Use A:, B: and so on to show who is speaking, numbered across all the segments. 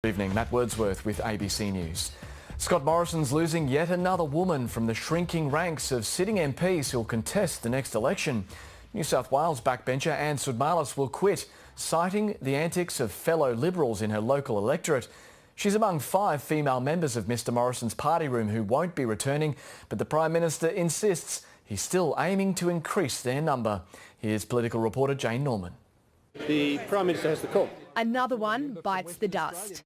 A: Good evening, Matt Wordsworth with ABC News. Scott Morrison's losing yet another woman from the shrinking ranks of sitting MPs who'll contest the next election. New South Wales backbencher Ann Sudmalis will quit, citing the antics of fellow Liberals in her local electorate. She's among 5 female members of Mr Morrison's party room who won't be returning, but the Prime Minister insists he's still aiming to increase their number. Here's political reporter Jane Norman.
B: The Prime Minister has the call.
C: Another one bites the dust.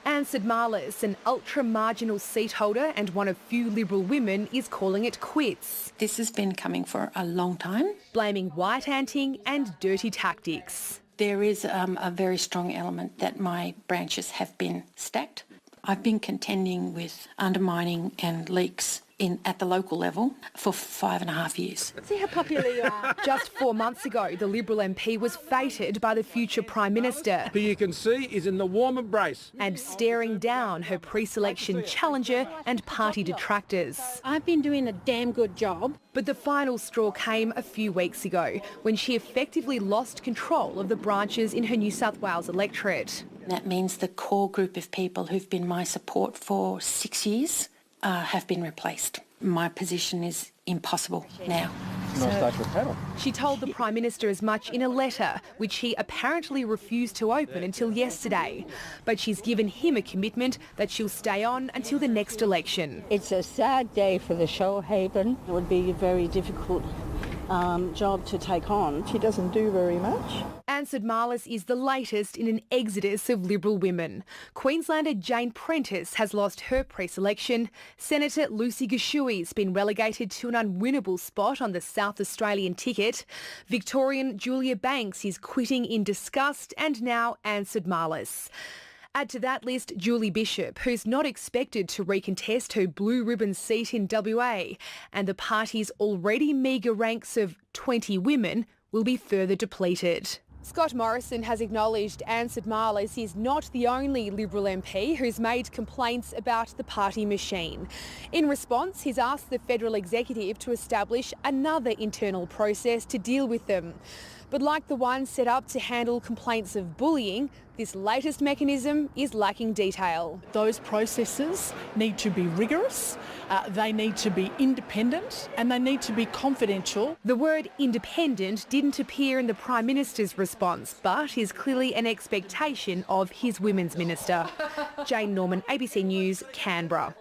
C: Ann Sudmalis, an ultra-marginal seat holder and one of few Liberal women, is calling it quits.
D: This has been coming for a long time.
C: Blaming white-anting and dirty tactics.
D: There is a very strong element that my branches have been stacked. I've been contending with undermining and leaks at the local level for 5.5 years.
C: See how popular you are. Just 4 months ago, the Liberal MP was feted by the future Prime Minister.
B: Who you can see is in the warm embrace.
C: And staring down her pre-selection challenger and party detractors.
E: I've been doing a damn good job.
C: But the final straw came a few weeks ago when she effectively lost control of the branches in her New South Wales electorate.
D: That means the core group of people who've been my support for 6 years have been replaced. My position is impossible now.
C: She told the Prime Minister as much in a letter, which he apparently refused to open until yesterday. But she's given him a commitment that she'll stay on until the next election.
E: It's a sad day for the Shoalhaven. It would be a very difficult job to take on.
F: She doesn't do very much.
C: Ann Sudmalis is the latest in an exodus of Liberal women. Queenslander Jane Prentice has lost her pre-selection. Senator Lucy Gashui's been relegated to an unwinnable spot on the South Australian ticket. Victorian Julia Banks is quitting in disgust, and now Ann Sudmalis. Add to that list Julie Bishop, who's not expected to recontest her blue ribbon seat in WA, and the party's already meagre ranks of 20 women will be further depleted. Scott Morrison has acknowledged Ann Sudmalis is not the only Liberal MP who's made complaints about the party machine. In response, he's asked the federal executive to establish another internal process to deal with them. But like the one set up to handle complaints of bullying, this latest mechanism is lacking detail.
F: Those processes need to be rigorous, they need to be independent, and they need to be confidential.
C: The word independent didn't appear in the Prime Minister's response, but is clearly an expectation of his Women's Minister. Jane Norman, ABC News, Canberra.